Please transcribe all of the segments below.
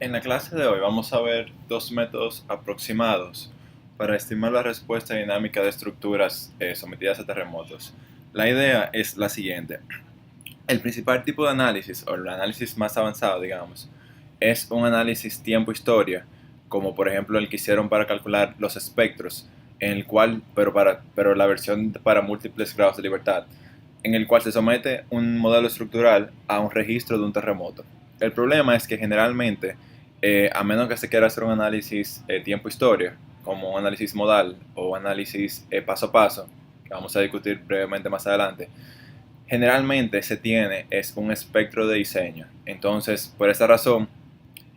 En la clase de hoy vamos a ver dos métodos aproximados para estimar la respuesta dinámica de estructuras sometidas a terremotos. La idea es la siguiente. El principal tipo de análisis, o el análisis más avanzado, digamos, es un análisis tiempo-historia, como por ejemplo el que hicieron para calcular los espectros, en el cual, pero la versión para múltiples grados de libertad, en el cual se somete un modelo estructural a un registro de un terremoto. El problema es que generalmente, a menos que se quiera hacer un análisis tiempo-historia, como un análisis modal o un análisis paso a paso, que vamos a discutir brevemente más adelante, generalmente se tiene es un espectro de diseño. Entonces, por esta razón,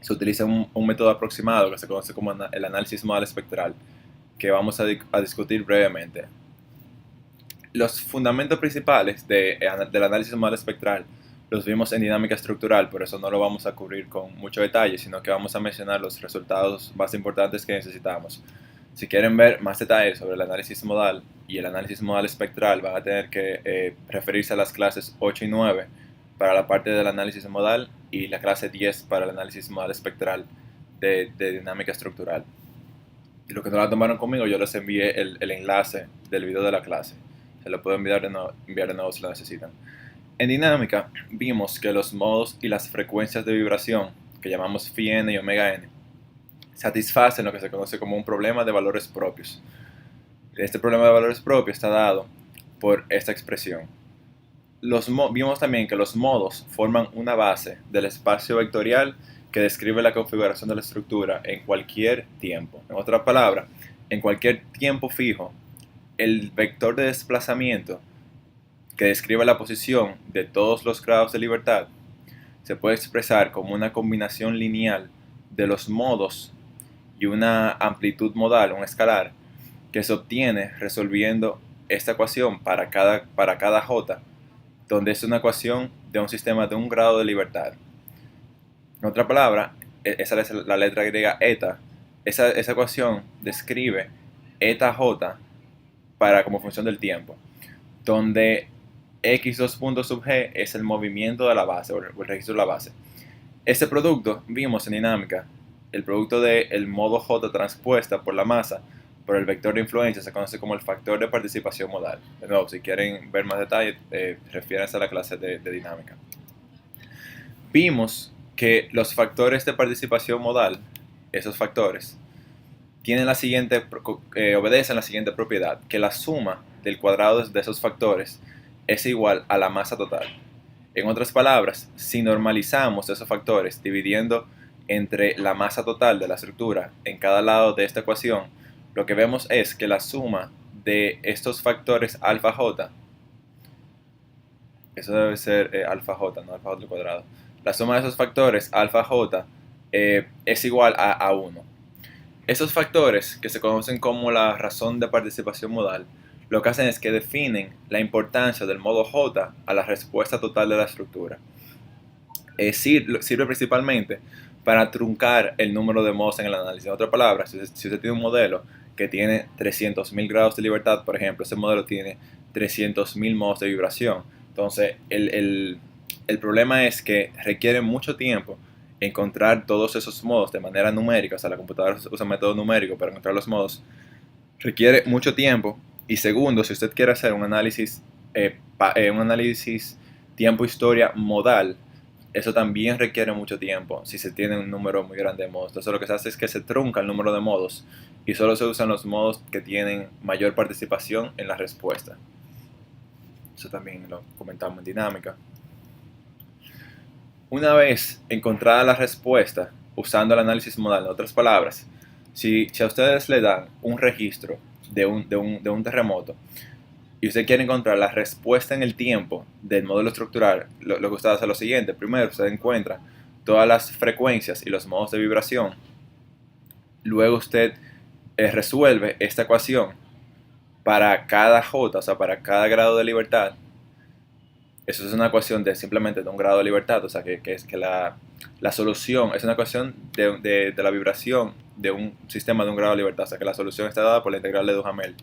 se utiliza un método aproximado que se conoce como el análisis modal espectral, que vamos a discutir brevemente. Los fundamentos principales del análisis modal espectral los vimos en dinámica estructural, por eso no lo vamos a cubrir con mucho detalle, sino que vamos a mencionar los resultados más importantes que necesitamos. Si quieren ver más detalles sobre el análisis modal y el análisis modal espectral, van a tener que referirse a las clases 8 y 9 para la parte del análisis modal y la clase 10 para el análisis modal espectral de dinámica estructural. Y los que no la tomaron conmigo, yo les envié el enlace del video de la clase. Se lo puedo enviar de nuevo si lo necesitan. En dinámica, vimos que los modos y las frecuencias de vibración, que llamamos phi n y omega n, satisfacen lo que se conoce como un problema de valores propios. Este problema de valores propios está dado por esta expresión. Vimos también que los modos forman una base del espacio vectorial que describe la configuración de la estructura en cualquier tiempo. En otras palabras, en cualquier tiempo fijo, el vector de desplazamiento que describe la posición de todos los grados de libertad se puede expresar como una combinación lineal de los modos y una amplitud modal, un escalar, que se obtiene resolviendo esta ecuación para cada j, donde es una ecuación de un sistema de un grado de libertad. En otra palabra, esa es la letra griega eta. Esa ecuación describe eta j como función del tiempo, donde x2 puntos sub g es el movimiento de la base, o el registro de la base. Este producto vimos en dinámica, el producto del modo j transpuesta por la masa por el vector de influencia se conoce como el factor de participación modal. De nuevo, si quieren ver más detalles, refiérense a la clase de dinámica. Vimos que los factores de participación modal, esos factores, obedecen la siguiente propiedad, que la suma del cuadrado de esos factores es igual a la masa total. En otras palabras, si normalizamos esos factores dividiendo entre la masa total de la estructura en cada lado de esta ecuación, lo que vemos es que la suma de estos factores alfa j, eso debe ser alfa j, no alfa j al cuadrado, la suma de esos factores alfa j es igual a 1. Esos factores, que se conocen como la razón de participación modal, lo que hacen es que definen la importancia del modo j a la respuesta total de la estructura. Sirve principalmente para truncar el número de modos en el análisis. En otras palabras, si usted tiene un modelo que tiene 300.000 grados de libertad, por ejemplo, ese modelo tiene 300.000 modos de vibración. Entonces, el problema es que requiere mucho tiempo encontrar todos esos modos de manera numérica. O sea, la computadora usa método numérico para encontrar los modos. Requiere mucho tiempo. Y segundo, si usted quiere hacer un análisis tiempo-historia modal, eso también requiere mucho tiempo si se tiene un número muy grande de modos. Entonces lo que se hace es que se trunca el número de modos y solo se usan los modos que tienen mayor participación en la respuesta. Eso también lo comentamos en dinámica. Una vez encontrada la respuesta usando el análisis modal, en otras palabras, si a ustedes le dan un registro de un terremoto y usted quiere encontrar la respuesta en el tiempo del modelo estructural, lo que usted hace es lo siguiente. Primero, usted encuentra todas las frecuencias y los modos de vibración. Luego usted resuelve esta ecuación para cada j, o sea, para cada grado de libertad. Eso es una ecuación simplemente de un grado de libertad, o sea, que la solución es una ecuación de la vibración de un sistema de un grado de libertad, o sea, que la solución está dada por la integral de Duhamel.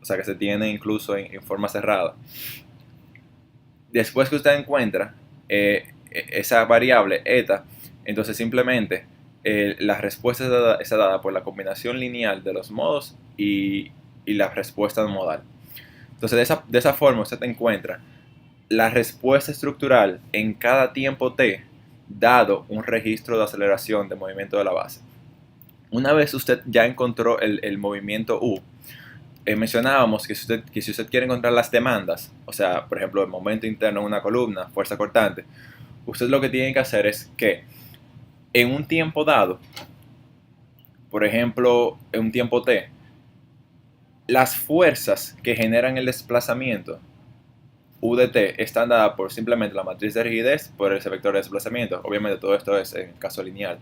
O sea, que se tiene incluso en forma cerrada. Después que usted encuentra esa variable eta, entonces simplemente la respuesta está dada por la combinación lineal de los modos y la respuesta modal. Entonces, de esa forma usted encuentra la respuesta estructural en cada tiempo t dado un registro de aceleración de movimiento de la base. Una vez usted ya encontró el movimiento u, mencionábamos que si usted quiere encontrar las demandas, o sea, por ejemplo, el momento interno en una columna, fuerza cortante, usted lo que tiene que hacer es que en un tiempo dado, por ejemplo, en un tiempo t, las fuerzas que generan el desplazamiento U de t están dadas por simplemente la matriz de rigidez por ese vector de desplazamiento. Obviamente todo esto es en caso lineal.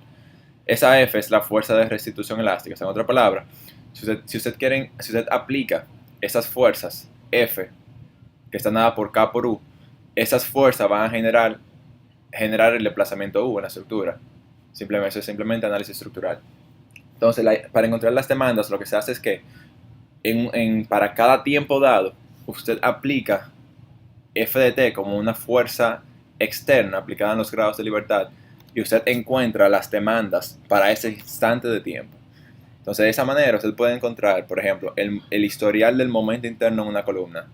Esa F es la fuerza de restitución elástica. O sea, en otra palabra, si usted aplica esas fuerzas F que están dadas por K por U, esas fuerzas van a generar el desplazamiento U en la estructura. Eso es simplemente análisis estructural. Entonces, para encontrar las demandas, lo que se hace es que para cada tiempo dado, usted aplica F de t como una fuerza externa aplicada en los grados de libertad y usted encuentra las demandas para ese instante de tiempo. Entonces, de esa manera usted puede encontrar, por ejemplo, el historial del momento interno en una columna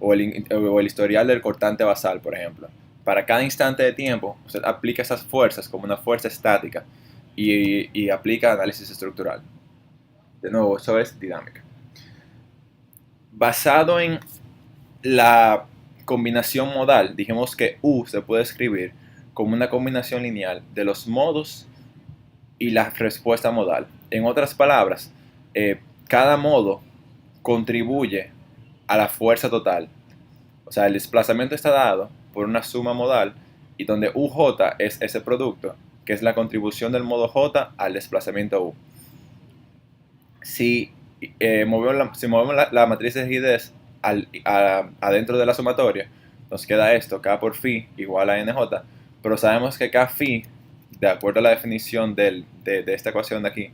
o el historial del cortante basal, por ejemplo. Para cada instante de tiempo, usted aplica esas fuerzas como una fuerza estática y aplica análisis estructural. De nuevo, eso es dinámica. Basado en la combinación modal, dijimos que U se puede escribir como una combinación lineal de los modos y la respuesta modal. En otras palabras, cada modo contribuye a la fuerza total. O sea, el desplazamiento está dado por una suma modal y donde UJ es ese producto, que es la contribución del modo J al desplazamiento U. Si movemos la matriz de rigidez adentro de la sumatoria, nos queda esto, K por phi igual a NJ, pero sabemos que K phi, de acuerdo a la definición de esta ecuación de aquí,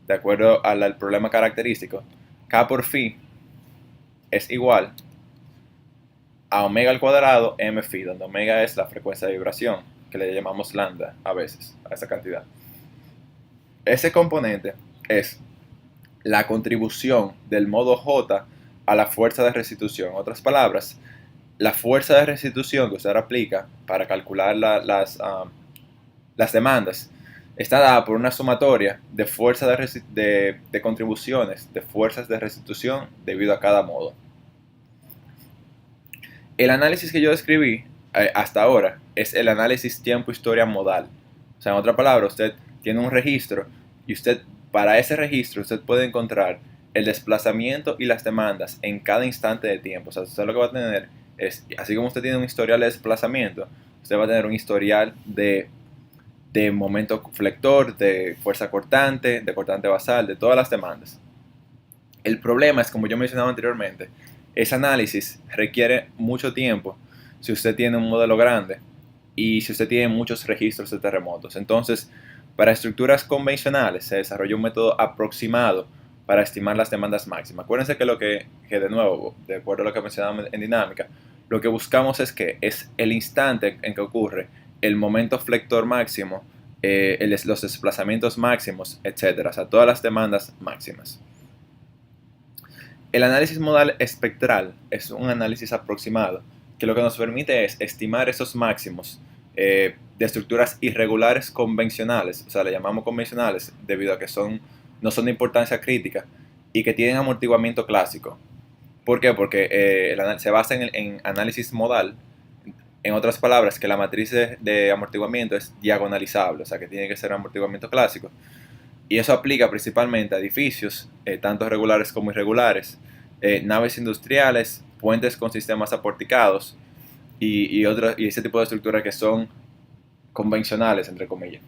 de acuerdo al problema característico, K por phi es igual a omega al cuadrado m phi, donde omega es la frecuencia de vibración, que le llamamos lambda a veces, a esa cantidad. Ese componente es la contribución del modo J a la fuerza de restitución. En otras palabras, la fuerza de restitución que usted aplica para calcular las demandas está dada por una sumatoria de fuerzas de contribuciones, de fuerzas de restitución debido a cada modo. El análisis que yo describí hasta ahora es el análisis tiempo-historia modal. O sea, en otra palabra, usted tiene un registro y para ese registro usted puede encontrar el desplazamiento y las demandas en cada instante de tiempo. O sea, usted lo que va a tener es, así como usted tiene un historial de desplazamiento, usted va a tener un historial de momento flector, de fuerza cortante, de cortante basal, de todas las demandas. El problema es, como yo mencionaba anteriormente, ese análisis requiere mucho tiempo si usted tiene un modelo grande y si usted tiene muchos registros de terremotos. Entonces, para estructuras convencionales se desarrolla un método aproximado para estimar las demandas máximas. Acuérdense que de nuevo, de acuerdo a lo que mencionamos en dinámica, lo que buscamos es que es el instante en que ocurre el momento flector máximo, los desplazamientos máximos, etc. O sea, todas las demandas máximas. El análisis modal espectral es un análisis aproximado que lo que nos permite es estimar esos máximos de estructuras irregulares convencionales, o sea, le llamamos convencionales debido a que no son de importancia crítica y que tienen amortiguamiento clásico. ¿Por qué? Porque se basa en análisis modal, en otras palabras, que la matriz de amortiguamiento es diagonalizable, o sea, que tiene que ser amortiguamiento clásico. Y eso aplica principalmente a edificios, tanto regulares como irregulares, naves industriales, puentes con sistemas aporticados y ese tipo de estructuras que son convencionales, entre comillas.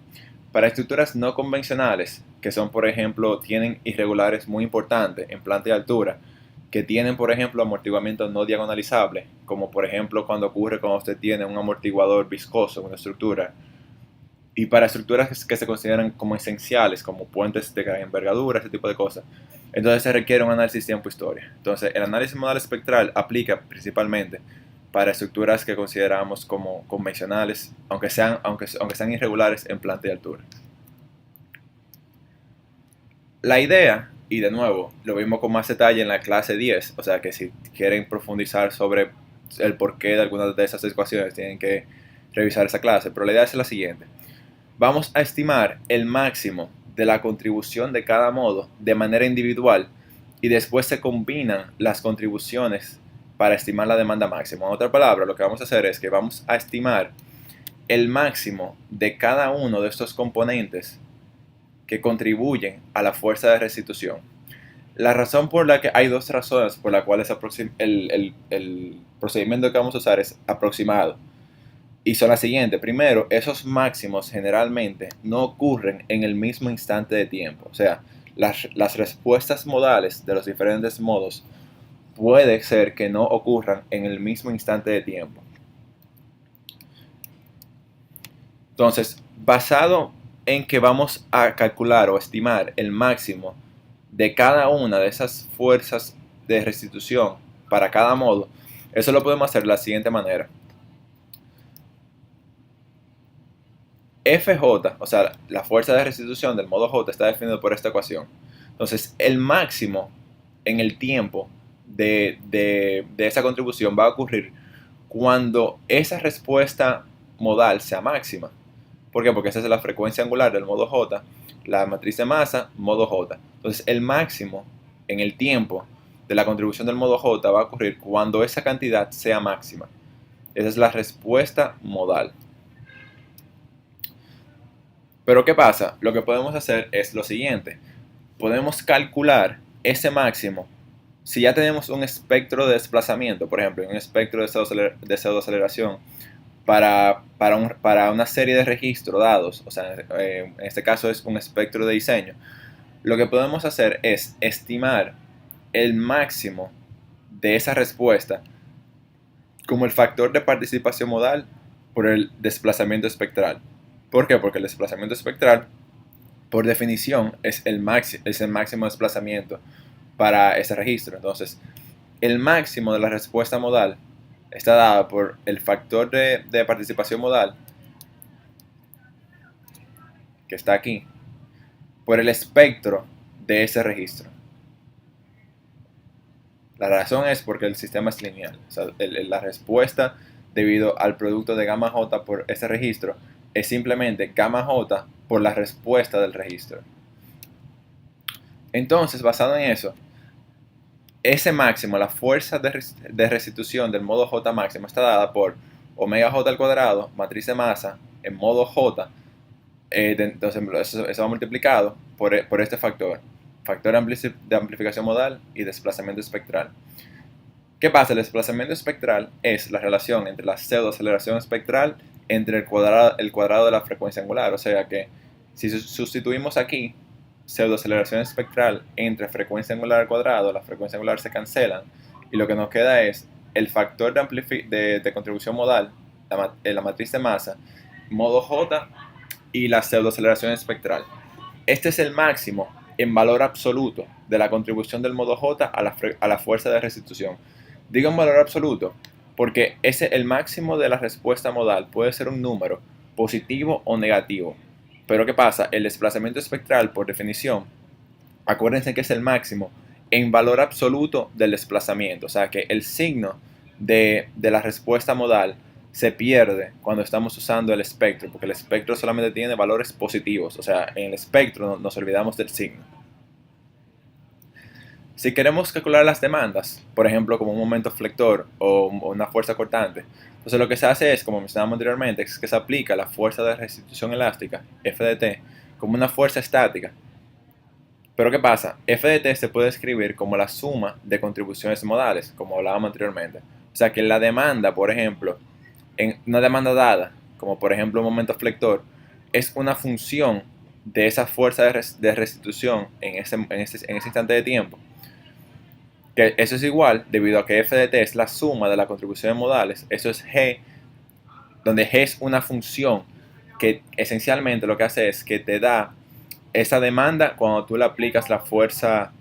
Para estructuras no convencionales, que son, por ejemplo, tienen irregulares muy importantes en planta y altura, que tienen, por ejemplo, amortiguamiento no diagonalizable, como por ejemplo cuando ocurre cuando usted tiene un amortiguador viscoso en una estructura, y para estructuras que se consideran como esenciales, como puentes de gran envergadura, ese tipo de cosas, entonces se requiere un análisis tiempo-historia. Entonces, el análisis modal espectral aplica principalmente para estructuras que consideramos como convencionales, aunque sean irregulares en planta y altura. La idea, y de nuevo, lo vimos con más detalle en la clase 10, o sea que si quieren profundizar sobre el porqué de algunas de esas ecuaciones, tienen que revisar esa clase, pero la idea es la siguiente. Vamos a estimar el máximo de la contribución de cada modo de manera individual y después se combinan las contribuciones para estimar la demanda máxima. En otra palabra, lo que vamos a hacer es que vamos a estimar el máximo de cada uno de estos componentes que contribuyen a la fuerza de restitución. La razón por la que hay dos razones por las cuales el procedimiento que vamos a usar es aproximado. Y son las siguientes. Primero, esos máximos generalmente no ocurren en el mismo instante de tiempo. O sea, las respuestas modales de los diferentes modos puede ser que no ocurran en el mismo instante de tiempo. Entonces, basado en que vamos a calcular o estimar el máximo de cada una de esas fuerzas de restitución para cada modo, eso lo podemos hacer de la siguiente manera. FJ, o sea, la fuerza de restitución del modo J está definido por esta ecuación. Entonces, el máximo en el tiempo de esa contribución va a ocurrir cuando esa respuesta modal sea máxima. ¿Por qué? Porque esa es la frecuencia angular del modo J, la matriz de masa, modo J. Entonces, el máximo en el tiempo de la contribución del modo J va a ocurrir cuando esa cantidad sea máxima. Esa es la respuesta modal. Pero ¿qué pasa? Lo que podemos hacer es lo siguiente. Podemos calcular ese máximo si ya tenemos un espectro de desplazamiento, por ejemplo, un espectro de pseudoaceleración para una serie de registros dados, o sea, en este caso es un espectro de diseño. Lo que podemos hacer es estimar el máximo de esa respuesta como el factor de participación modal por el desplazamiento espectral. ¿Por qué? Porque el desplazamiento espectral, por definición, es el máximo desplazamiento para ese registro. Entonces, el máximo de la respuesta modal está dado por el factor de participación modal, que está aquí, por el espectro de ese registro. La razón es porque el sistema es lineal. O sea, la respuesta debido al producto de gamma j por ese registro es simplemente gamma j por la respuesta del registro. Entonces, basado en eso, ese máximo, la fuerza de restitución del modo j máximo está dada por omega j al cuadrado, matriz de masa, en modo j. Entonces, eso va multiplicado por este factor de amplificación modal y desplazamiento espectral. ¿Qué pasa? El desplazamiento espectral es la relación entre la pseudoaceleración espectral entre el cuadrado de la frecuencia angular. O sea que si sustituimos aquí pseudoaceleración espectral entre frecuencia angular al cuadrado, la frecuencia angular se cancelan y lo que nos queda es el factor de contribución modal, la matriz de masa, modo J y la pseudoaceleración espectral. Este es el máximo en valor absoluto de la contribución del modo J a la fuerza de restitución. Digo en valor absoluto porque el máximo de la respuesta modal puede ser un número positivo o negativo. Pero ¿qué pasa? El desplazamiento espectral, por definición, acuérdense que es el máximo en valor absoluto del desplazamiento. O sea que el signo de la respuesta modal se pierde cuando estamos usando el espectro, porque el espectro solamente tiene valores positivos. O sea, en el espectro nos olvidamos del signo. Si queremos calcular las demandas, por ejemplo, como un momento flector o una fuerza cortante, entonces lo que se hace es, como mencionamos anteriormente, es que se aplica la fuerza de restitución elástica, F de T, como una fuerza estática. Pero ¿qué pasa? F de T se puede escribir como la suma de contribuciones modales, como hablábamos anteriormente. O sea que la demanda, por ejemplo, en una demanda dada, como por ejemplo un momento flector, es una función de esa fuerza de restitución en ese instante de tiempo. Que eso es igual, debido a que f de t es la suma de las contribuciones modales, eso es g, donde g es una función que esencialmente lo que hace es que te da esa demanda cuando tú le aplicas la fuerza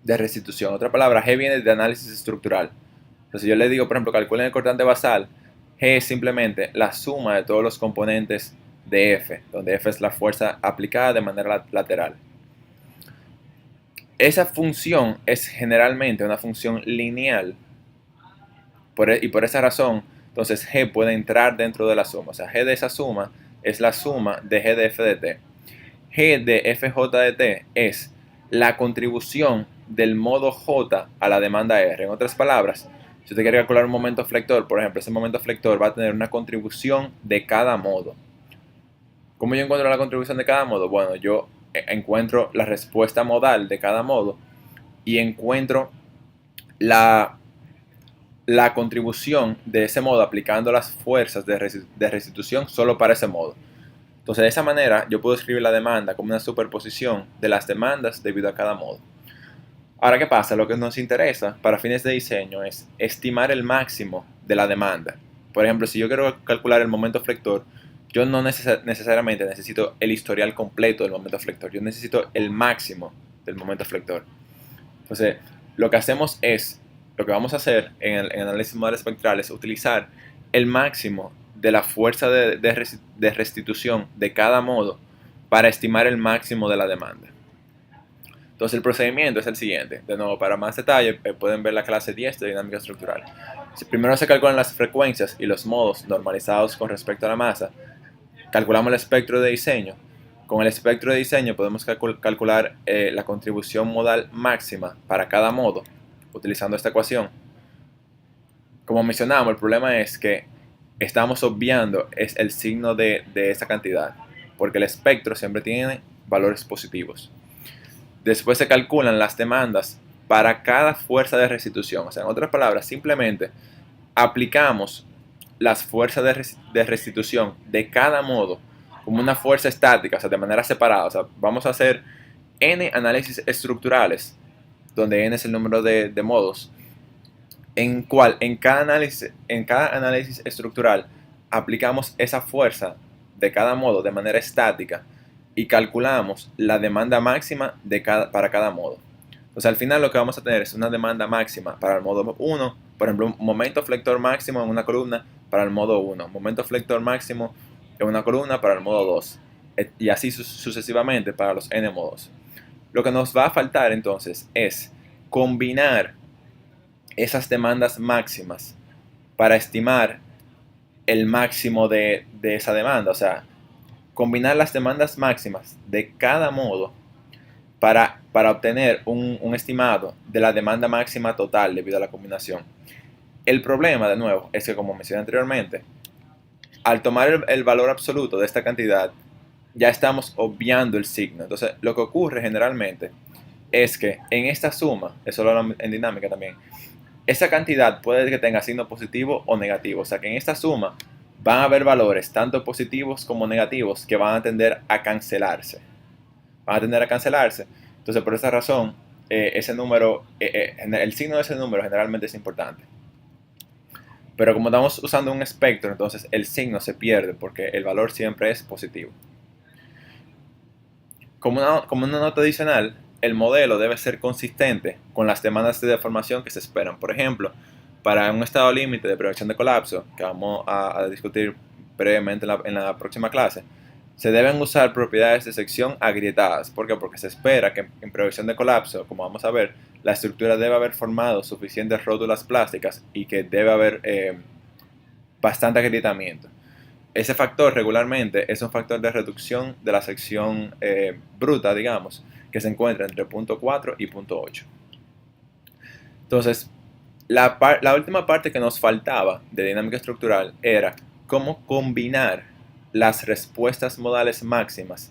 de restitución. Otra palabra, g viene de análisis estructural. Entonces yo le digo, por ejemplo, calculen el cortante basal, g es simplemente la suma de todos los componentes de f, donde f es la fuerza aplicada de manera lateral. Esa función es generalmente una función lineal y por esa razón, entonces G puede entrar dentro de la suma. O sea, G de esa suma es la suma de G de f de t. G de fj de t es la contribución del modo J a la demanda R. En otras palabras, si usted quiere calcular un momento flector, por ejemplo, ese momento flector va a tener una contribución de cada modo. ¿Cómo yo encuentro la contribución de cada modo? Bueno, yo encuentro la respuesta modal de cada modo y encuentro la contribución de ese modo aplicando las fuerzas de restitución solo para ese modo. Entonces, de esa manera, yo puedo escribir la demanda como una superposición de las demandas debido a cada modo. Ahora, ¿qué pasa? Lo que nos interesa para fines de diseño es estimar el máximo de la demanda. Por ejemplo, si yo quiero calcular el momento flector, yo no necesariamente necesito el historial completo del momento flector, yo necesito el máximo del momento flector. Entonces, lo que hacemos es, lo que vamos a hacer en el análisis modal espectral es utilizar el máximo de la fuerza de restitución de cada modo para estimar el máximo de la demanda. Entonces el procedimiento es el siguiente. De nuevo, para más detalle pueden ver la clase 10 de dinámica estructural. Primero se calculan las frecuencias y los modos normalizados con respecto a la masa. Calculamos el espectro de diseño. Con el espectro de diseño podemos calcular la contribución modal máxima para cada modo, utilizando esta ecuación. Como mencionamos, el problema es que estamos obviando el signo de esa cantidad, porque el espectro siempre tiene valores positivos. Después se calculan las demandas para cada fuerza de restitución. O sea, en otras palabras, simplemente aplicamos las fuerzas de restitución de cada modo como una fuerza estática, o sea, de manera separada. O sea, vamos a hacer n análisis estructurales, donde n es el número de modos, en cada análisis estructural aplicamos esa fuerza de cada modo de manera estática y calculamos la demanda máxima para cada modo. Entonces al final lo que vamos a tener es una demanda máxima para el modo 1, por ejemplo, un momento flector máximo en una columna para el modo 1, momento flector máximo en una columna para el modo 2, y así sucesivamente para los n modos. Lo que nos va a faltar entonces es combinar esas demandas máximas para estimar el máximo de esa demanda. O sea, combinar las demandas máximas de cada modo para obtener un estimado de la demanda máxima total debido a la combinación. El problema, de nuevo, es que, como mencioné anteriormente, al tomar el valor absoluto de esta cantidad, ya estamos obviando el signo. Entonces, lo que ocurre generalmente es que en esta suma, eso lo hablamos en dinámica también, esa cantidad puede que tenga signo positivo o negativo. O sea que en esta suma van a haber valores tanto positivos como negativos que van a tender a cancelarse. Entonces, por esa razón, ese número, el signo de ese número generalmente es importante. Pero como estamos usando un espectro, entonces el signo se pierde porque el valor siempre es positivo. Como una nota adicional, el modelo debe ser consistente con las demandas de deformación que se esperan. Por ejemplo, para un estado límite de prevención de colapso, que vamos a discutir brevemente en la próxima clase, se deben usar propiedades de sección agrietadas. ¿Por qué? Porque se espera que en prevención de colapso, como vamos a ver, la estructura debe haber formado suficientes rótulas plásticas y que debe haber bastante agrietamiento. Ese factor regularmente es un factor de reducción de la sección bruta, digamos, que se encuentra entre punto 4 y punto 8. Entonces, la última parte que nos faltaba de dinámica estructural era cómo combinar las respuestas modales máximas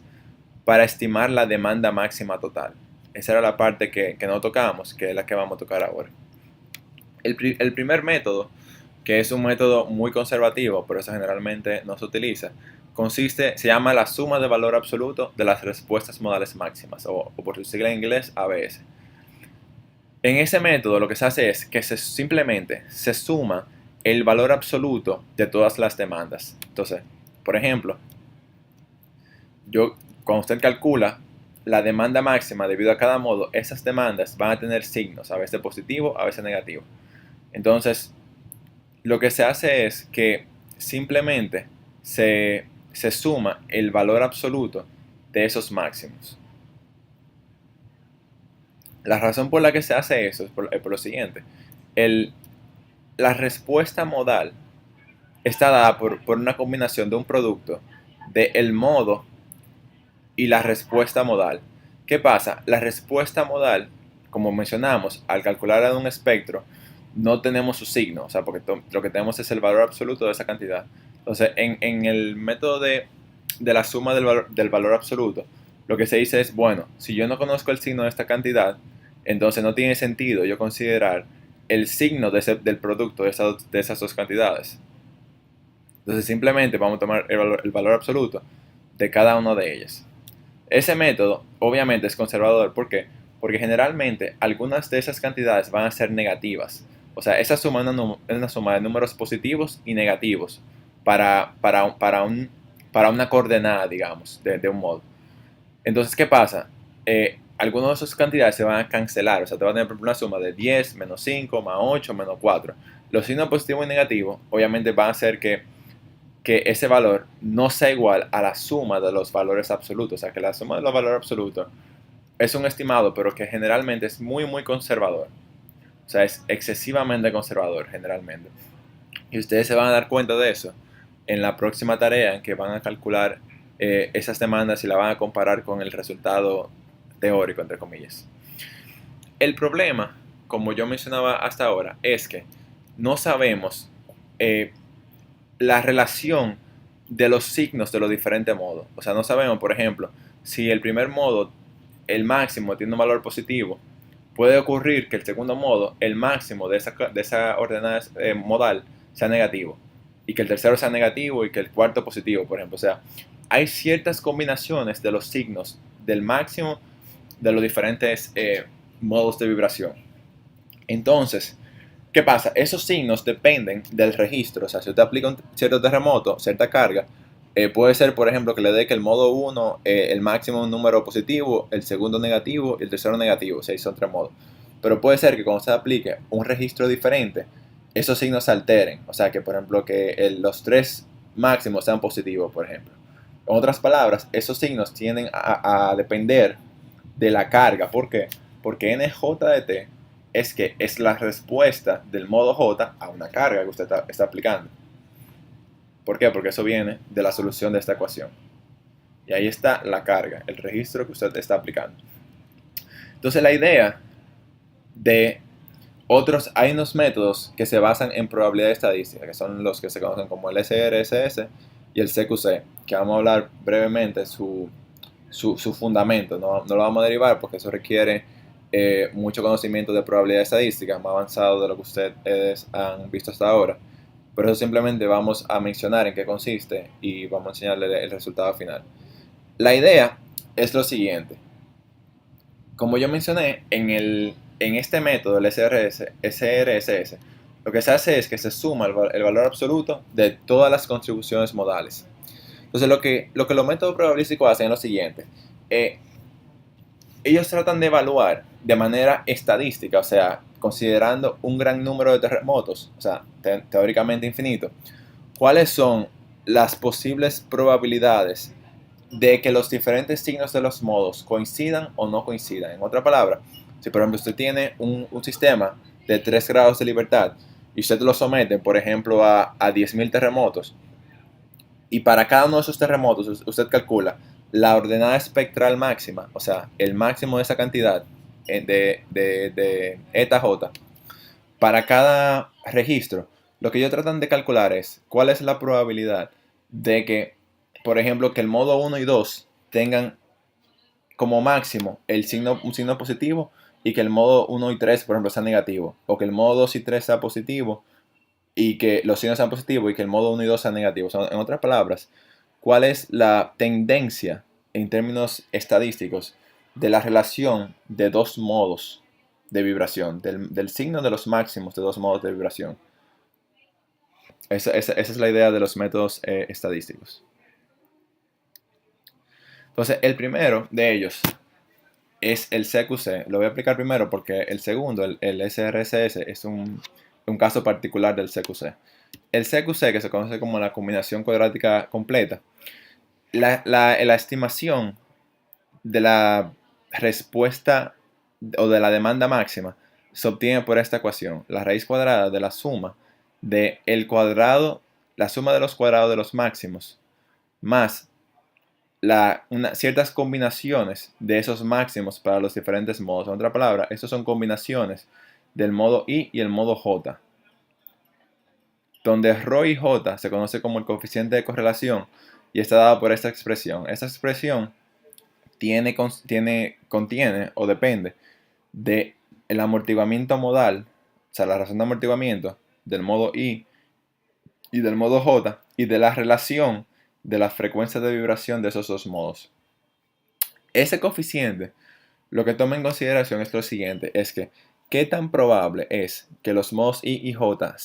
para estimar la demanda máxima total. Esa era la parte que no tocamos, que es la que vamos a tocar ahora. El primer método, que es un método muy conservativo, pero eso generalmente no se utiliza, se llama la suma de valor absoluto de las respuestas modales máximas, o por su sigla en inglés, ABS. En ese método lo que se hace es que simplemente se suma el valor absoluto de todas las demandas. Entonces, por ejemplo, cuando usted calcula la demanda máxima debido a cada modo, esas demandas van a tener signos, a veces positivo, a veces negativo. Entonces, lo que se hace es que simplemente se suma el valor absoluto de esos máximos. La razón por la que se hace eso es por lo siguiente. El, la respuesta modal está dada por una combinación de un producto de el modo y la respuesta modal. ¿Qué pasa? La respuesta modal, como mencionamos, al calcular en un espectro, no tenemos su signo, o sea, porque lo que tenemos es el valor absoluto de esa cantidad. Entonces, en el método de la suma del valor absoluto, lo que se dice es, bueno, si yo no conozco el signo de esta cantidad, entonces no tiene sentido yo considerar el signo del producto de esas dos cantidades. Entonces simplemente vamos a tomar el valor absoluto de cada una de ellas. Ese método obviamente es conservador. ¿Por qué? Porque generalmente algunas de esas cantidades van a ser negativas. O sea, esa suma es una suma de números positivos y negativos para una coordenada, digamos, de un modo. Entonces, ¿qué pasa? Algunas de esas cantidades se van a cancelar. O sea, te va a tener por ejemplo, una suma de 10, menos 5, más 8, menos 4. Los signos positivos y negativos obviamente van a hacer que ese valor no sea igual a la suma de los valores absolutos. O sea, que la suma de los valores absolutos es un estimado, pero que generalmente es muy, muy conservador. O sea, es excesivamente conservador generalmente. Y ustedes se van a dar cuenta de eso en la próxima tarea en que van a calcular esas demandas y la van a comparar con el resultado teórico, entre comillas. El problema, como yo mencionaba hasta ahora, es que no sabemos eh, la relación de los signos de los diferentes modos. O sea, no sabemos, por ejemplo, si el primer modo, el máximo, tiene un valor positivo, puede ocurrir que el segundo modo, el máximo de esa ordenada modal, sea negativo. Y que el tercero sea negativo y que el cuarto positivo, por ejemplo. O sea, hay ciertas combinaciones de los signos del máximo de los diferentes modos de vibración. Entonces, ¿qué pasa? Esos signos dependen del registro. O sea, si usted aplica un cierto terremoto, cierta carga, puede ser, por ejemplo, que le dé que el modo 1, el máximo un número positivo, el segundo negativo y el tercero negativo. O sea, son tres modos. Pero puede ser que cuando se aplique un registro diferente, esos signos se alteren. O sea, que por ejemplo, que los tres máximos sean positivos, por ejemplo. En otras palabras, esos signos tienden a depender de la carga. ¿Por qué? Porque NJ de T es que es la respuesta del modo J a una carga que usted está aplicando. ¿Por qué? Porque eso viene de la solución de esta ecuación. Y ahí está la carga, el registro que usted está aplicando. Entonces la idea de hay unos métodos que se basan en probabilidad estadística, que son los que se conocen como el SRSS y el CQC, que vamos a hablar brevemente su fundamento. No lo vamos a derivar porque eso requiere mucho conocimiento de probabilidad estadística, más avanzado de lo que ustedes han visto hasta ahora. Por eso simplemente vamos a mencionar en qué consiste y vamos a enseñarle el resultado final. La idea es lo siguiente. Como yo mencioné, en este método, el SRSS, lo que se hace es que se suma el valor absoluto de todas las contribuciones modales. Entonces, lo que los métodos probabilísticos hacen es lo siguiente. Ellos tratan de evaluar de manera estadística, o sea, considerando un gran número de terremotos, o sea, teóricamente infinito, cuáles son las posibles probabilidades de que los diferentes signos de los modos coincidan o no coincidan. En otra palabra, si por ejemplo usted tiene un sistema de 3 grados de libertad y usted lo somete, por ejemplo, a 10.000 terremotos, y para cada uno de esos terremotos usted calcula la ordenada espectral máxima, o sea, el máximo de esa cantidad de eta j, para cada registro, lo que ellos tratan de calcular es cuál es la probabilidad de que, por ejemplo, que el modo 1 y 2 tengan como máximo un signo positivo y que el modo 1 y 3, por ejemplo, sea negativo. O que el modo 2 y 3 sea positivo y que los signos sean positivos y que el modo 1 y 2 sean negativos. En otras palabras, ¿cuál es la tendencia en términos estadísticos de la relación de dos modos de vibración, del signo de los máximos de dos modos de vibración? Esa es la idea de los métodos estadísticos. Entonces, el primero de ellos es el CQC. Lo voy a explicar primero porque el segundo, el SRSS, es un caso particular del CQC. El CQC, que se conoce como la combinación cuadrática completa, la estimación de la respuesta o de la demanda máxima se obtiene por esta ecuación, la raíz cuadrada de la suma de el cuadrado, la suma de los cuadrados de los máximos, más ciertas combinaciones de esos máximos para los diferentes modos. En otra palabra, estos son combinaciones del modo I y el modo J, donde Rho y J se conoce como el coeficiente de correlación y está dado por esta expresión. Esta expresión contiene o depende del amortiguamiento modal, o sea, la razón de amortiguamiento del modo I y del modo J, y de la relación de las frecuencias de vibración de esos dos modos. Ese coeficiente, lo que toma en consideración es lo siguiente, es que qué tan probable es que los modos I y J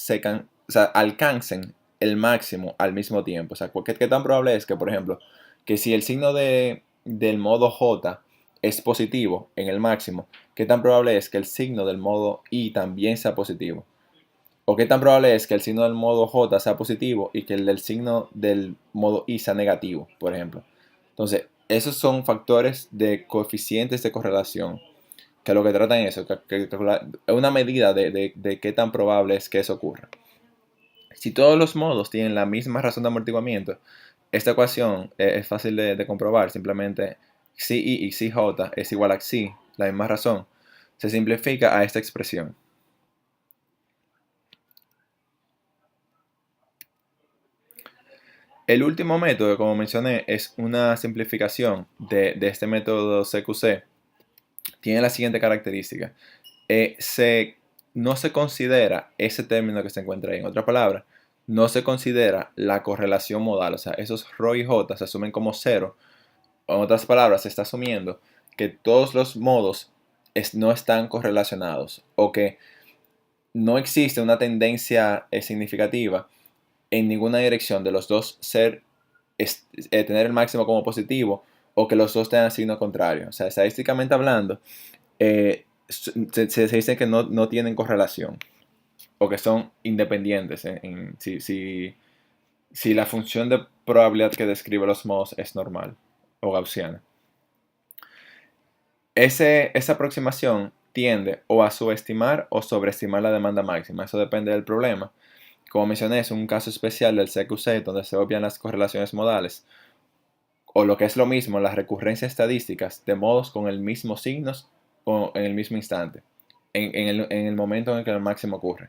alcancen el máximo al mismo tiempo. O sea, qué tan probable es que, por ejemplo, que si el signo del modo J es positivo en el máximo, qué tan probable es que el signo del modo I también sea positivo. O qué tan probable es que el signo del modo J sea positivo y que el del signo del modo I sea negativo, por ejemplo. Entonces, esos son factores de coeficientes de correlación, que lo que tratan es eso, es una medida de qué tan probable es que eso ocurra. Si todos los modos tienen la misma razón de amortiguamiento, esta ecuación es fácil de comprobar. Simplemente Xi y Xi J es igual a Xi, la misma razón. Se simplifica a esta expresión. El último método, como mencioné, es una simplificación de este método CQC. Tiene la siguiente característica. No se considera ese término que se encuentra ahí. En otra palabra, no se considera la correlación modal. O sea, esos Rho y J se asumen como cero. En otras palabras, se está asumiendo que todos los modos no están correlacionados o que no existe una tendencia significativa en ninguna dirección de los dos tener el máximo como positivo o que los dos tengan signo contrario. O sea, estadísticamente hablando, se dice que no tienen correlación o que son independientes si la función de probabilidad que describe los modos es normal o gaussiana. Esa aproximación tiende o a subestimar o sobreestimar la demanda máxima. Eso depende del problema. Como mencioné, es un caso especial del CQC donde se obvian las correlaciones modales, o lo que es lo mismo, las recurrencias estadísticas de modos con el mismo signo o en el mismo instante, en el momento en el que el máximo ocurre.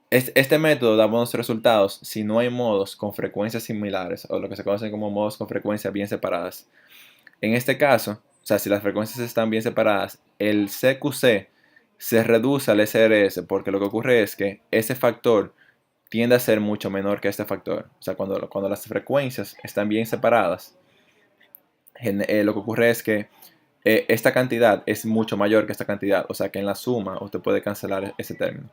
Este método da buenos resultados si no hay modos con frecuencias similares, o lo que se conocen como modos con frecuencias bien separadas. En este caso, o sea, si las frecuencias están bien separadas, el CQC se reduce al SRS porque lo que ocurre es que ese factor tiende a ser mucho menor que este factor. O sea, cuando las frecuencias están bien separadas, lo que ocurre es que esta cantidad es mucho mayor que esta cantidad. O sea, que en la suma usted puede cancelar ese término.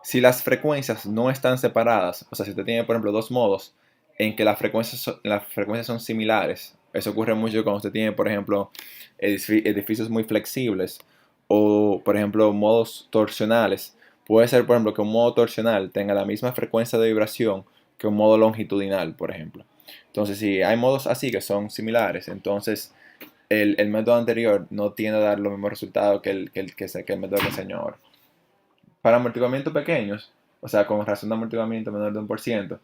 Si las frecuencias no están separadas, o sea, si usted tiene, por ejemplo, dos modos en que las frecuencias son similares, eso ocurre mucho cuando usted tiene, por ejemplo, edificios muy flexibles o, por ejemplo, modos torsionales. Puede ser, por ejemplo, que un modo torsional tenga la misma frecuencia de vibración que un modo longitudinal, por ejemplo. Entonces, si hay modos así que son similares, entonces el método anterior no tiende a dar los mismos resultados que el método que enseño ahora. Para amortiguamientos pequeños, o sea, con razón de amortiguamiento menor de 1%,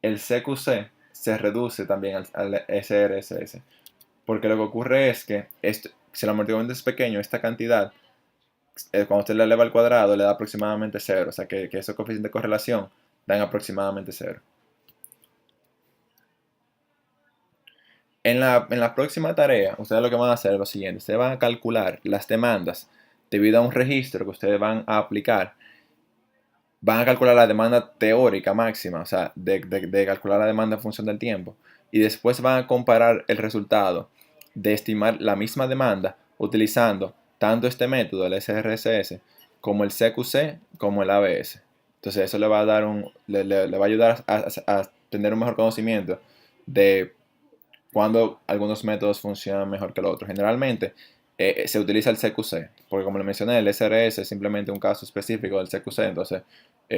el CQC se reduce también al SRSS. Porque lo que ocurre es que si el amortiguamiento es pequeño, esta cantidad, cuando usted la eleva al cuadrado, le da aproximadamente 0. O sea, que esos coeficientes de correlación dan aproximadamente 0. En la próxima tarea, ustedes lo que van a hacer es lo siguiente. Ustedes van a calcular las demandas debido a un registro que ustedes van a aplicar. Van a calcular la demanda teórica máxima, o sea, de calcular la demanda en función del tiempo. Y después van a comparar el resultado de estimar la misma demanda utilizando tanto este método, el SRSS, como el CQC, como el ABS. Entonces eso le va a dar le va a ayudar a tener un mejor conocimiento de cuando algunos métodos funcionan mejor que el otro. Generalmente se utiliza el CQC, porque como le mencioné, el SRS es simplemente un caso específico del CQC. Entonces,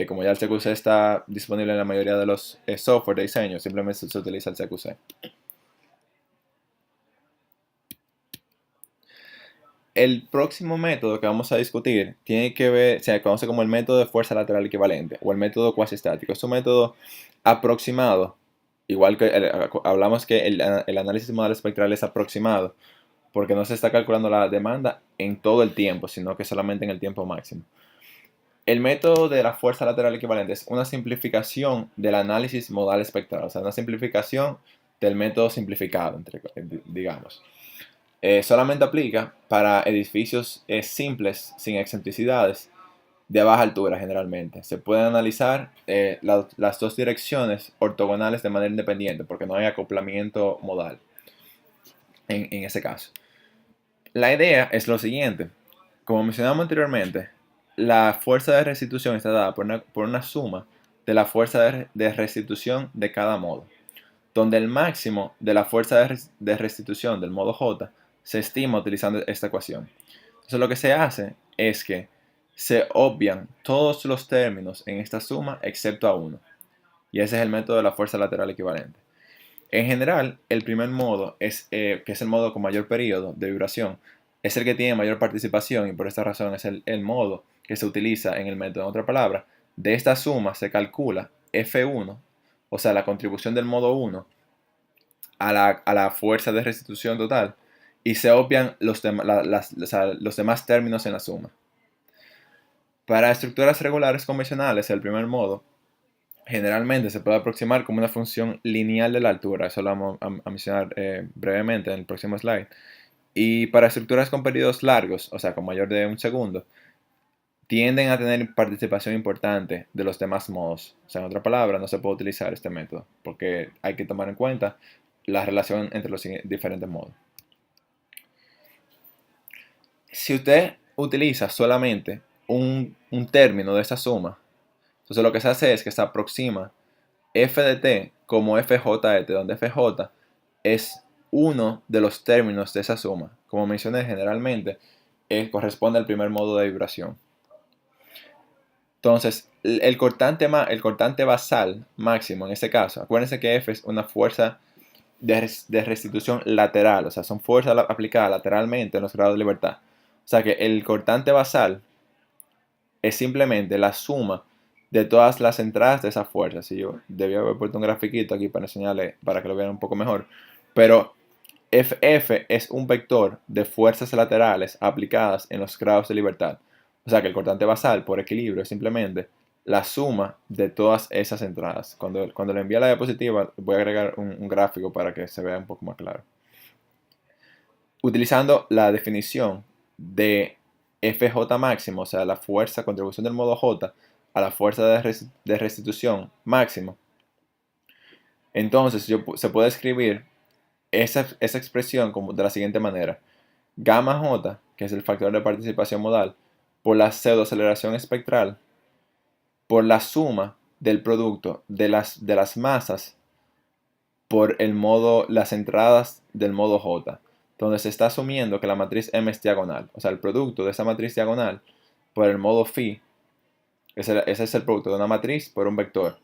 como ya el CQC está disponible en la mayoría de los software de diseño, simplemente se utiliza el CQC. el próximo método que vamos a discutir tiene que ver, se conoce como el método de fuerza lateral equivalente o el método cuasi-estático. Es un método aproximado, igual que hablamos que el análisis modal espectral es aproximado, porque no se está calculando la demanda en todo el tiempo, sino que solamente en el tiempo máximo. El método de la fuerza lateral equivalente es una simplificación del análisis modal espectral, o sea, una simplificación del método simplificado, digamos. Solamente aplica para edificios simples, sin excentricidades, de baja altura generalmente. Se pueden analizar las dos direcciones ortogonales de manera independiente, porque no hay acoplamiento modal en ese caso. La idea es lo siguiente. Como mencionamos anteriormente, la fuerza de restitución está dada por una suma de la fuerza de restitución de cada modo, donde el máximo de la fuerza de restitución del modo J se estima utilizando esta ecuación. Entonces lo que se hace es que se obvian todos los términos en esta suma excepto a uno. Y ese es el método de la fuerza lateral equivalente. En general, el primer modo, que es el modo con mayor periodo de vibración, es el que tiene mayor participación y por esta razón es el modo que se utiliza en el método. En otra palabra, de esta suma se calcula F1, o sea, la contribución del modo 1 a la fuerza de restitución total, y se obvian los demás términos en la suma. Para estructuras regulares convencionales, el primer modo generalmente se puede aproximar como una función lineal de la altura. Eso lo vamos a mencionar brevemente en el próximo slide. Y para estructuras con periodos largos, o sea, con mayor de un segundo, tienden a tener participación importante de los demás modos. O sea, en otra palabra, no se puede utilizar este método porque hay que tomar en cuenta la relación entre los diferentes modos. Si usted utiliza solamente un término de esta suma, entonces lo que se hace es que se aproxima f de t como fjt, donde fj es uno de los términos de esa suma. Como mencioné, generalmente corresponde al primer modo de vibración. Entonces, el cortante basal máximo en este caso, acuérdense que F es una fuerza de restitución lateral, o sea, son fuerzas aplicadas lateralmente en los grados de libertad. O sea que el cortante basal es simplemente la suma de todas las entradas de esa fuerza. Si yo debía haber puesto un grafiquito aquí para enseñarle, para que lo vean un poco mejor. Pero FF es un vector de fuerzas laterales aplicadas en los grados de libertad. O sea que el cortante basal, por equilibrio, es simplemente la suma de todas esas entradas. Cuando le envíe la diapositiva, voy a agregar un gráfico para que se vea un poco más claro. Utilizando la definición de FJ máximo, o sea, la fuerza, contribución del modo J a la fuerza de restitución máximo, entonces se puede escribir esa expresión de la siguiente manera. Gamma J, que es el factor de participación modal, por la pseudoaceleración espectral, por la suma del producto de las masas por las entradas del modo J, donde se está asumiendo que la matriz M es diagonal. O sea, el producto de esa matriz diagonal por el modo phi, ese es el producto de una matriz por un vector.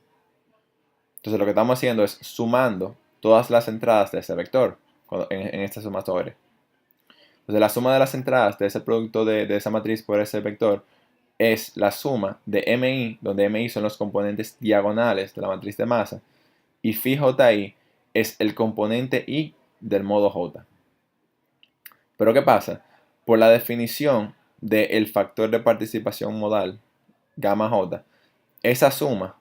Entonces lo que estamos haciendo es sumando todas las entradas de ese vector en esta sumatoria. Entonces la suma de las entradas de ese producto de esa matriz por ese vector es la suma de MI, donde MI son los componentes diagonales de la matriz de masa, y phi JI es el componente I del modo J. Pero ¿qué pasa? Por la definición del factor de participación modal, gamma J, esa suma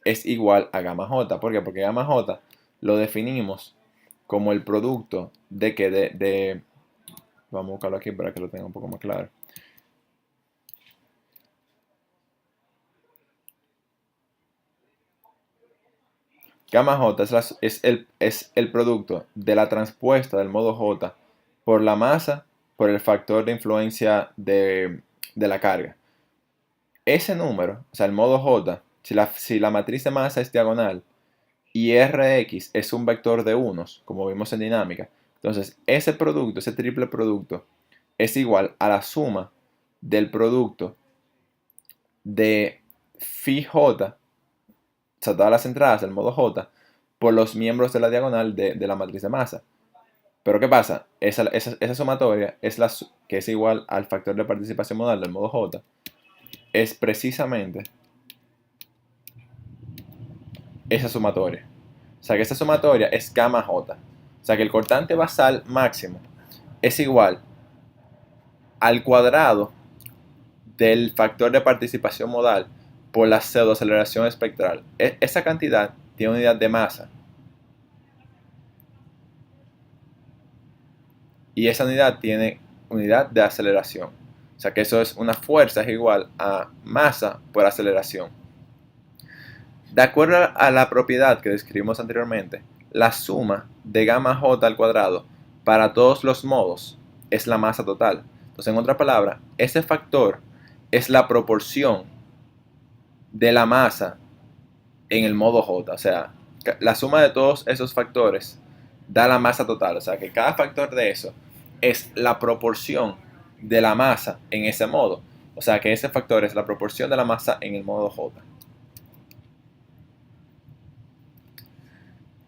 es igual a gamma J. ¿Por qué? Porque gamma J lo definimos como el producto vamos a buscarlo aquí para que lo tenga un poco más claro. Gamma J es el producto de la transpuesta del modo J por la masa por el factor de influencia de la carga. Ese número, o sea, el modo J, si la matriz de masa es diagonal y Rx es un vector de unos, como vimos en dinámica, entonces ese producto, ese triple producto, es igual a la suma del producto de phi J, o sea, todas las entradas del modo J, por los miembros de la diagonal de la matriz de masa. Pero ¿qué pasa? Esa sumatoria que es igual al factor de participación modal del modo J, es precisamente esa sumatoria. O sea que esa sumatoria es gamma J. O sea que el cortante basal máximo es igual al cuadrado del factor de participación modal por la pseudoaceleración espectral. Esa cantidad tiene unidad de masa. Y esa unidad tiene unidad de aceleración. O sea que eso es una fuerza es igual a masa por aceleración. De acuerdo a la propiedad que describimos anteriormente, la suma de gamma j al cuadrado para todos los modos es la masa total. Entonces, en otras palabras, ese factor es la proporción de la masa en el modo j. O sea, la suma de todos esos factores da la masa total. O sea, que cada factor de eso es la proporción de la masa en ese modo. O sea, que ese factor es la proporción de la masa en el modo j.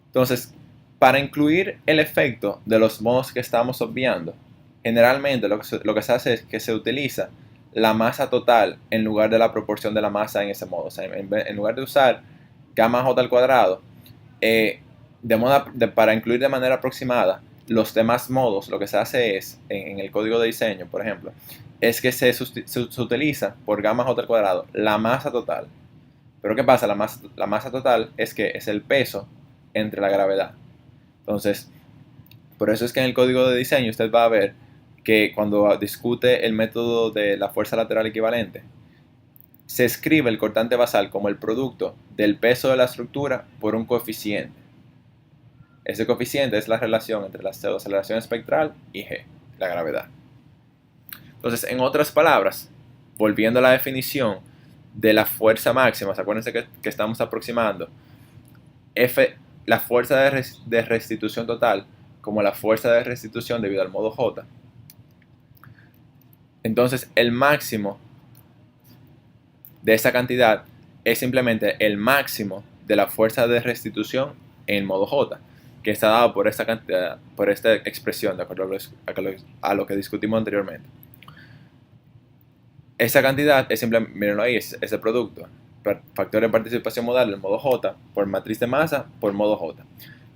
Entonces, para incluir el efecto de los modos que estamos obviando, generalmente lo que se hace es que se utiliza la masa total en lugar de la proporción de la masa en ese modo. O sea, en lugar de usar gamma j al cuadrado, para incluir de manera aproximada los demás modos, lo que se hace es, en el código de diseño, por ejemplo, es que se utiliza por gamma j al cuadrado la masa total. Pero ¿qué pasa? La masa total es que es el peso entre la gravedad. Entonces, por eso es que en el código de diseño usted va a ver que cuando discute el método de la fuerza lateral equivalente, se escribe el cortante basal como el producto del peso de la estructura por un coeficiente. Ese coeficiente es la relación entre la pseudoaceleración espectral y G, la gravedad. Entonces, en otras palabras, volviendo a la definición de la fuerza máxima, acuérdense que estamos aproximando F, la fuerza de restitución total como la fuerza de restitución debido al modo J. Entonces, el máximo de esa cantidad es simplemente el máximo de la fuerza de restitución en modo J, que está dado por esta cantidad, por esta expresión, de acuerdo a lo que discutimos anteriormente. Esa cantidad es simplemente, mírenlo ahí, es ese producto, factor de participación modal en modo J por matriz de masa por modo J.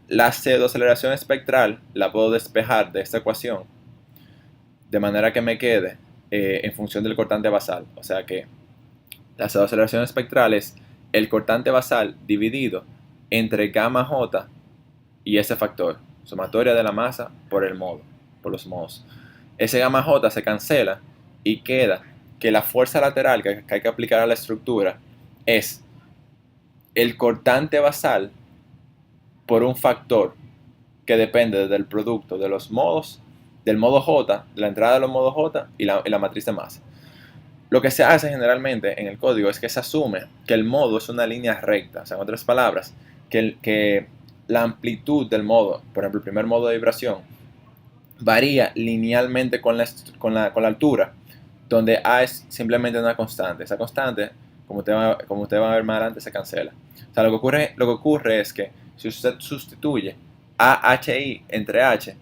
La pseudoaceleración espectral la puedo despejar de esta ecuación de manera que me quede en función del cortante basal. O sea que la pseudoaceleración espectral es el cortante basal dividido entre gamma J y ese factor, sumatoria de la masa por el modo, por los modos. Ese gamma J se cancela y queda que la fuerza lateral que hay que aplicar a la estructura es el cortante basal por un factor que depende del producto de los modos, del modo J, la entrada de los modos J y la matriz de masa. Lo que se hace generalmente en el código es que se asume que el modo es una línea recta. O sea, en otras palabras, que la amplitud del modo, por ejemplo, el primer modo de vibración, varía linealmente con la altura, donde A es simplemente una constante. Esa constante, como usted va a ver más adelante, se cancela. O sea, lo que ocurre es que si usted sustituye AHI entre H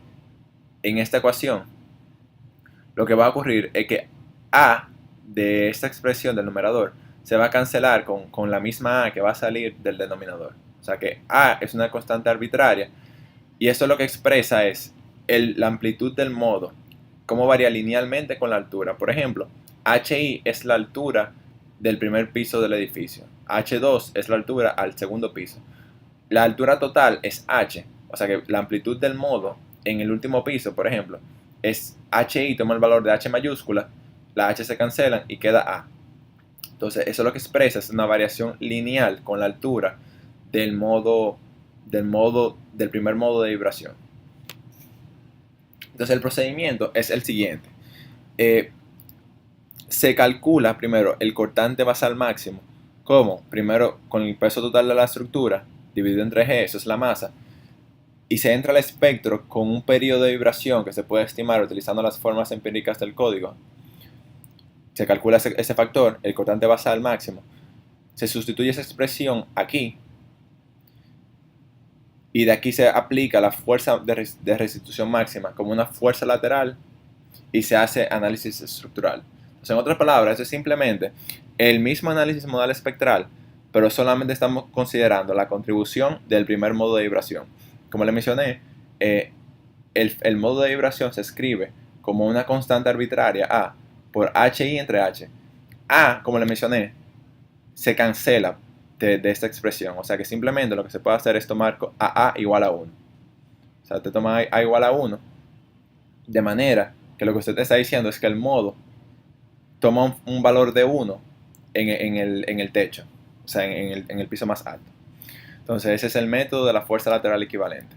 en esta ecuación, lo que va a ocurrir es que A de esta expresión del numerador se va a cancelar con la misma A que va a salir del denominador. O sea que A es una constante arbitraria y eso lo que expresa es la amplitud del modo, cómo varía linealmente con la altura. Por ejemplo, HI es la altura del primer piso del edificio. H2 es la altura al segundo piso. La altura total es H, o sea que la amplitud del modo en el último piso, por ejemplo, es HI, toma el valor de H mayúscula, la H se cancela y queda A. Entonces, eso lo que expresa es una variación lineal con la altura del primer modo de vibración. Entonces, el procedimiento es el siguiente. Se calcula primero el cortante basal máximo. ¿Cómo? Primero con el peso total de la estructura dividido entre G, eso es la masa, y se entra al espectro con un periodo de vibración que se puede estimar utilizando las formas empíricas del código. Se calcula ese factor, el cortante basal máximo, se sustituye esa expresión aquí y de aquí se aplica la fuerza de restitución máxima como una fuerza lateral y se hace análisis estructural. Entonces, en otras palabras, eso es simplemente el mismo análisis modal espectral, pero solamente estamos considerando la contribución del primer modo de vibración. Como le mencioné, el modo de vibración se escribe como una constante arbitraria A por HI entre H. A, como le mencioné, se cancela de esta expresión. O sea que simplemente lo que se puede hacer es tomar a igual a 1. O sea, te toma A igual a 1. De manera que lo que usted te está diciendo es que el modo toma un valor de 1 en el techo. O sea, en el piso más alto. Entonces ese es el método de la fuerza lateral equivalente.